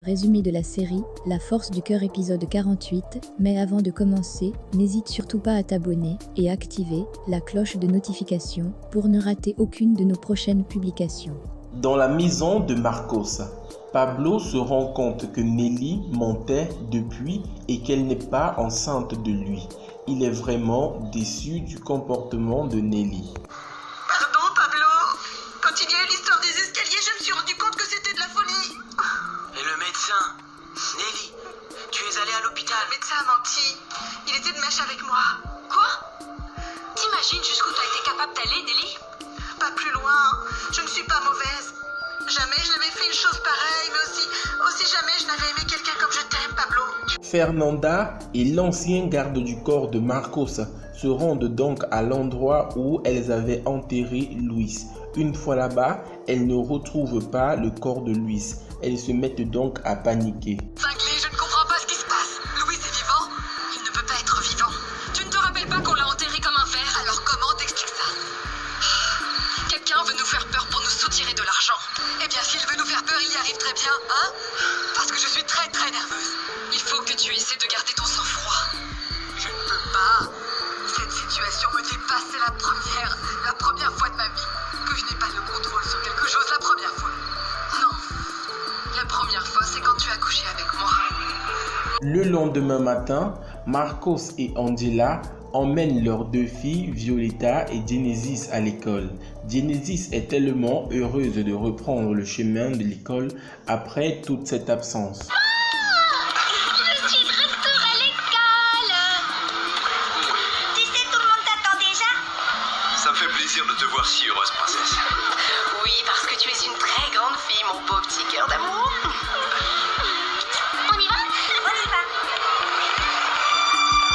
résumé de la série La Force du Cœur épisode 48, mais avant de commencer, n'hésite surtout pas à t'abonner et activer la cloche de notification pour ne rater aucune de nos prochaines publications. Dans la maison de Marcos, Pablo se rend compte que Nelly mentait depuis et qu'elle n'est pas enceinte de lui. Il est vraiment déçu du comportement de Nelly. Pardon Pablo, quand il y a eu l'histoire des escaliers, je me suis rendu compte que c'était de la folie. Et le médecin, Nelly, tu es allée à l'hôpital. Le médecin a menti, il était de mèche avec moi. Quoi? T'imagines jusqu'où t'as été capable d'aller, Nelly? Pas plus loin, je ne suis pas mauvaise. Jamais je n'avais fait une chose pareille, mais aussi jamais je n'avais aimé quelqu'un comme je t'aime, Pablo. Fernanda et l'ancien garde du corps de Marcos se rendent donc à l'endroit où elles avaient enterré Luis. Une fois là-bas, elles ne retrouvent pas le corps de Luis. Elles se mettent donc à paniquer. Cinglé, je ne comprends pas ce qui se passe. Louis est vivant? Il ne peut pas être vivant. Tu ne te rappelles pas qu'on l'a enterré comme un ver? Alors comment t'expliques ça? Quelqu'un veut nous faire peur pour nous soutirer de l'argent. Eh bien, s'il veut nous faire peur, il y arrive très bien, hein? Parce que je suis très nerveuse. Il faut que tu essaies de garder ton sang-froid. Je ne peux pas. Cette situation me dépasse. C'est la première fois de ma vie que je n'ai pas le contrôle sur quelque chose. La première fois. Non. La première fois, c'est quand tu as couché avec moi. Le lendemain matin, Marcos et Angela emmènent leurs deux filles, Violeta et Genesis, à l'école. Genesis est tellement heureuse de reprendre le chemin de l'école après toute cette absence. Je suis de retour à l'école. Tu sais, tout le monde t'attend déjà. Ça me fait plaisir de te voir si heureuse, princesse. Oui, parce que tu es une très grande fille, mon beau petit cœur d'amour. On y va? On y va.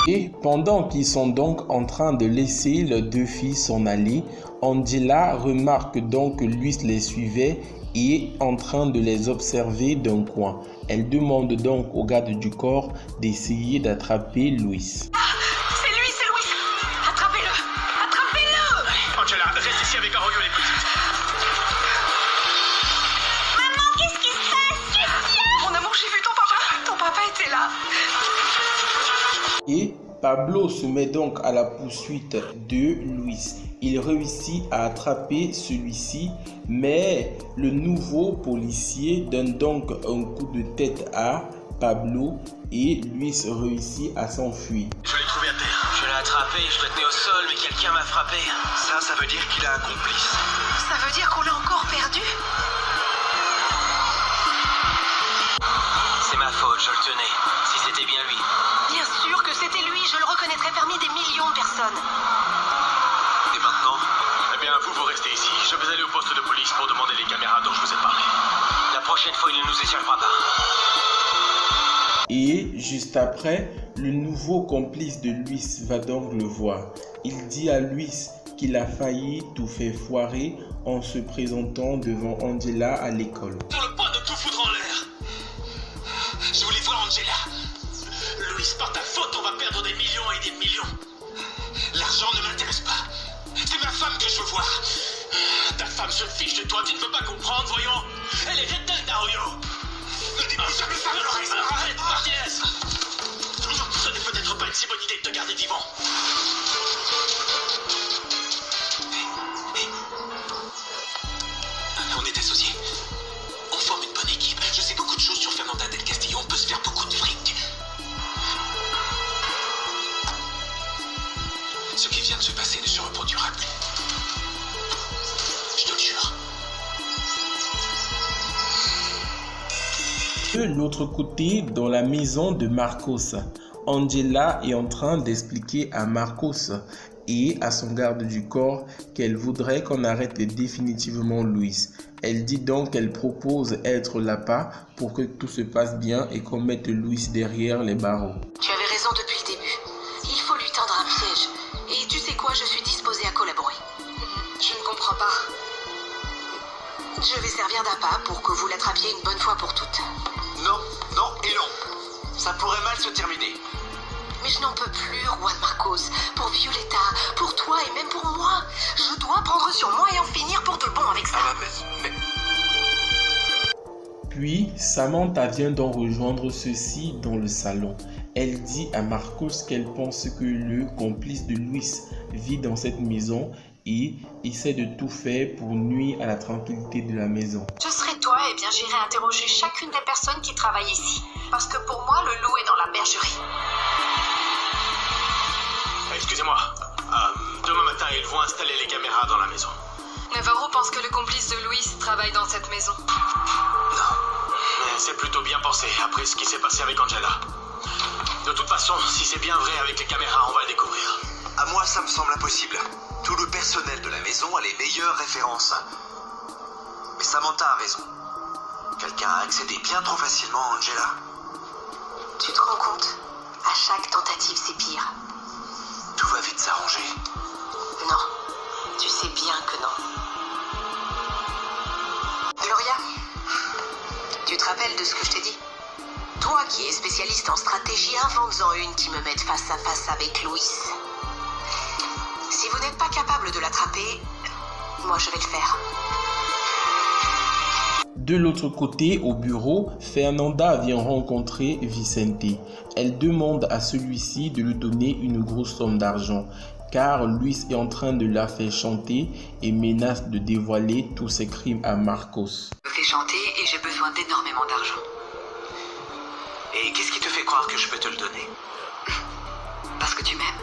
Et pendant qu'ils sont donc en train de laisser leurs deux filles s'en aller, Angela remarque donc que Luis les suivait et est en train de les observer d'un coin. Elle demande donc au garde du corps d'essayer d'attraper Luis. C'est lui, c'est Louis. Attrapez-le. Attrapez-le. Angela, reste ici avec Arroyo les petites. Maman, qu'est-ce qui se passe? Mon amour, j'ai vu ton papa. Ton papa était là. Et Pablo se met donc à la poursuite de Luis. Il réussit à attraper celui-ci, mais le nouveau policier donne donc un coup de tête à Pablo et Luis réussit à s'enfuir. Je l'ai trouvé à terre. Je l'ai attrapé, je le tenais au sol, mais quelqu'un m'a frappé. Ça veut dire qu'il a un complice. Ça veut dire qu'on l'a encore perdu? C'est ma faute, je le tenais. Si c'était bien lui. Bien sûr que c'était lui. Je le reconnaîtrais parmi des millions de personnes. Et maintenant? Eh bien, vous restez ici. Je vais aller au poste de police pour demander les caméras dont je vous ai parlé. La prochaine fois, il ne nous échappera pas. Et juste après, le nouveau complice de Luis va donc le voir. Il dit à Luis qu'il a failli tout faire foirer en se présentant devant Angela à l'école. Sur le point de tout foutre en l'air. Je voulais voir Angela. Louis, par ta faute, on va perdre des millions et des millions. L'argent ne m'intéresse pas. C'est ma femme que je veux voir. Ta femme se fiche de toi, tu ne veux pas comprendre, voyons. Elle est éteinte, Arroyo. Ne dis pas jamais ça, Dolores. Alors arrête, Martinez. Ce n'est peut-être pas une si bonne idée de te garder vivant. On est associés. On forme une bonne équipe. Je sais beaucoup de choses sur Fernanda del Castillo. On peut se faire beaucoup de fric. Ce qui vient de se passer ne se reproduira plus. Je te le jure. De l'autre côté, dans la maison de Marcos, Angela est en train d'expliquer à Marcos et à son garde du corps qu'elle voudrait qu'on arrête définitivement Luis. Elle dit donc qu'elle propose être l'appât pour que tout se passe bien et qu'on mette Luis derrière les barreaux. Tu avais raison depuis le début. Il faut lui tendre un piège. Et tu sais quoi, je suis disposée à collaborer. Je ne comprends pas. Je vais servir d'appât pour que vous l'attrapiez une bonne fois pour toutes. Non, non et non. Ça pourrait mal se terminer. Mais je n'en peux plus, Juan Marcos. Pour Violeta, pour toi et même pour moi. Je dois prendre sur moi et en finir pour de bon avec ça. Mais Puis, Samantha vient donc rejoindre ceux-ci dans le salon. Elle dit à Marcos qu'elle pense que le complice de Luis vit dans cette maison et essaie de tout faire pour nuire à la tranquillité de la maison. Je serai toi, et bien j'irai interroger chacune des personnes qui travaillent ici. Parce que pour moi, le loup est dans la bergerie. Excusez-moi. Demain matin, ils vont installer les caméras dans la maison. Navarro pense que le complice de Luis travaille dans cette maison. Non. Mais c'est plutôt bien pensé, après ce qui s'est passé avec Angela. De toute façon, si c'est bien vrai avec les caméras, on va le découvrir. À moi, ça me semble impossible. Tout le personnel de la maison a les meilleures références. Mais Samantha a raison. Quelqu'un a accédé bien trop facilement à Angela. Tu te rends compte? À chaque tentative, c'est pire. Tout va vite s'arranger. Non, tu sais bien que non. Gloria, tu te rappelles de ce que je t'ai dit? Toi qui es spécialiste en stratégie, invente-en une qui me mette face à face avec Luis. Si vous n'êtes pas capable de l'attraper, moi je vais le faire. De l'autre côté, au bureau, Fernanda vient rencontrer Vicente. Elle demande à celui-ci de lui donner une grosse somme d'argent, car Luis est en train de la faire chanter et menace de dévoiler tous ses crimes à Marcos. Je fais chanter et j'ai besoin d'énormément d'argent. Et qu'est-ce qui te fait croire que je peux te le donner? Parce que tu m'aimes.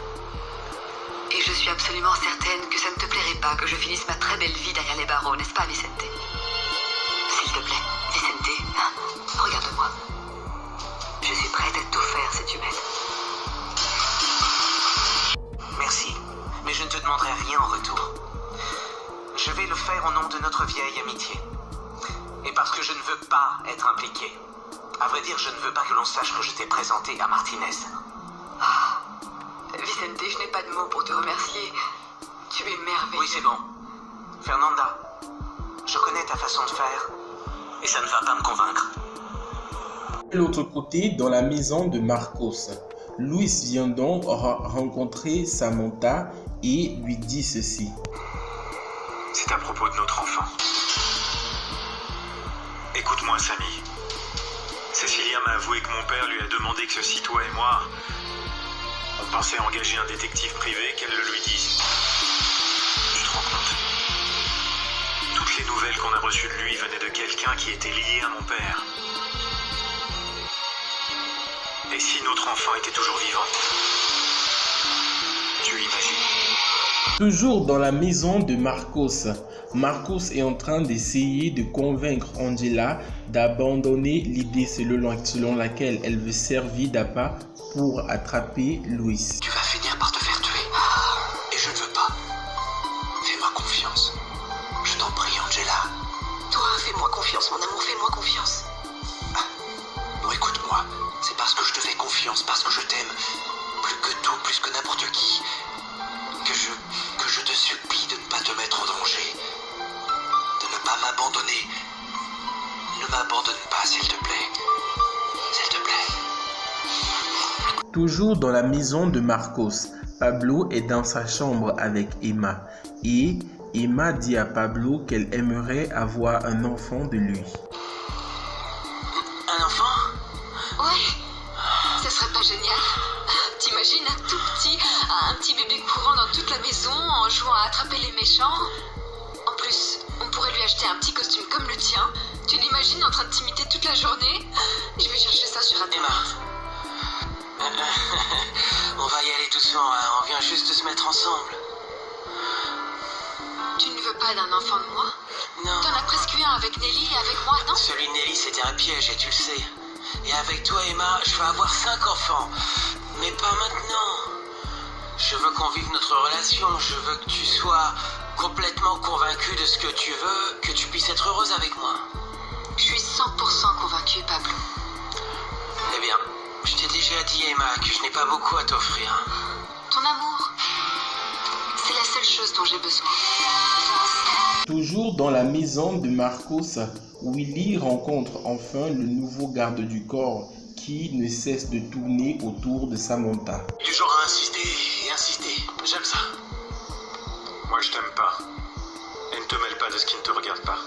Et je suis absolument certaine que ça ne te plairait pas que je finisse ma très belle vie derrière les barreaux, n'est-ce pas, Vicente? S'il te plaît, Vicente, regarde-moi. Je suis prête à tout faire si tu m'aides. Merci, mais je ne te demanderai rien en retour. Je vais le faire au nom de notre vieille amitié. Et parce que je ne veux pas être impliqué. À vrai dire, je ne veux pas que l'on sache que je t'ai présenté à Martinez. Vicente, je n'ai pas de mots pour te remercier. Tu es merveilleux. Oui, c'est bon. Fernanda, je connais ta façon de faire et ça ne va pas me convaincre. De l'autre côté, dans la maison de Marcos, Luis vient donc rencontrer Samantha et lui dit ceci. C'est à propos de notre enfant. Écoute-moi, Samy. Cécilia m'a avoué que mon père lui a demandé que si toi et moi, on pensait engager un détective privé, qu'elle le lui dise. Tu te rends compte? Toutes les nouvelles qu'on a reçues de lui venaient de quelqu'un qui était lié à mon père. Et si notre enfant était toujours vivant? Tu imagines? Toujours dans la maison de Marcos, Marcos est en train d'essayer de convaincre Angela d'abandonner l'idée selon laquelle elle veut servir d'appât pour attraper Luis. Tu vas finir par te faire tuer. Et je ne veux pas. Fais-moi confiance. Je t'en prie, Angela. Toi, fais-moi confiance, mon amour, fais-moi confiance. Non, écoute-moi. C'est parce que je te fais confiance, parce que je t'aime, plus que tout, plus que n'importe qui, que je te supplie de ne pas te mettre en danger. De ne pas m'abandonner. Ne m'abandonne pas, s'il te plaît. S'il te plaît. Toujours dans la maison de Marcos, Pablo est dans sa chambre avec Emma et Emma dit à Pablo qu'elle aimerait avoir un enfant de lui. Un enfant? Ouais, ce serait pas génial. T'imagines un petit bébé courant dans toute la maison en jouant à attraper les méchants? En plus, on pourrait lui acheter un petit costume comme le tien. Tu l'imagines en train de t'imiter toute la journée? Je vais chercher ça sur Internet. On va y aller doucement, hein. On vient juste de se mettre ensemble. Tu ne veux pas d'un enfant de moi? Non. T'en as presque eu un avec Nelly et avec moi, non? Celui de Nelly, c'était un piège et tu le sais. Et avec toi, Emma, je veux avoir 5 enfants. Mais pas maintenant. Je veux qu'on vive notre relation. Je veux que tu sois complètement convaincue de ce que tu veux, que tu puisses être heureuse avec moi. Je suis 100% convaincue, Pablo. Eh bien, je t'ai déjà dit, Emma, que je n'ai pas beaucoup à t'offrir. Ton amour, c'est la seule chose dont j'ai besoin. Toujours dans la maison de Marcos, Willy rencontre enfin le nouveau garde du corps qui ne cesse de tourner autour de Samantha. Du genre à insister et insister. J'aime ça. Moi, je t'aime pas. Et ne te mêle pas de ce qui ne te regarde pas.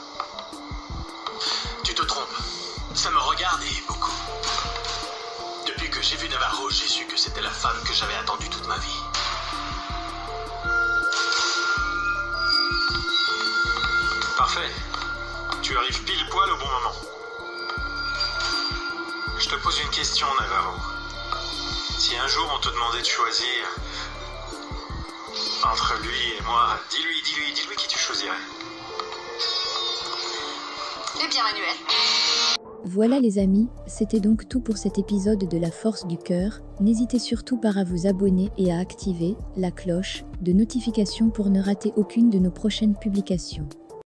Tu te trompes. Ça me regarde et beaucoup. Depuis que j'ai vu Navarro, j'ai su que c'était la femme que j'avais attendue toute ma vie. Parfait. Tu arrives pile poil au bon moment. Je te pose une question, Navarro. Si un jour on te demandait de choisir entre lui et moi, dis-lui qui tu choisirais. Eh bien, Manuel. Voilà les amis, c'était donc tout pour cet épisode de La Force du Cœur. N'hésitez surtout pas à vous abonner et à activer la cloche de notification pour ne rater aucune de nos prochaines publications.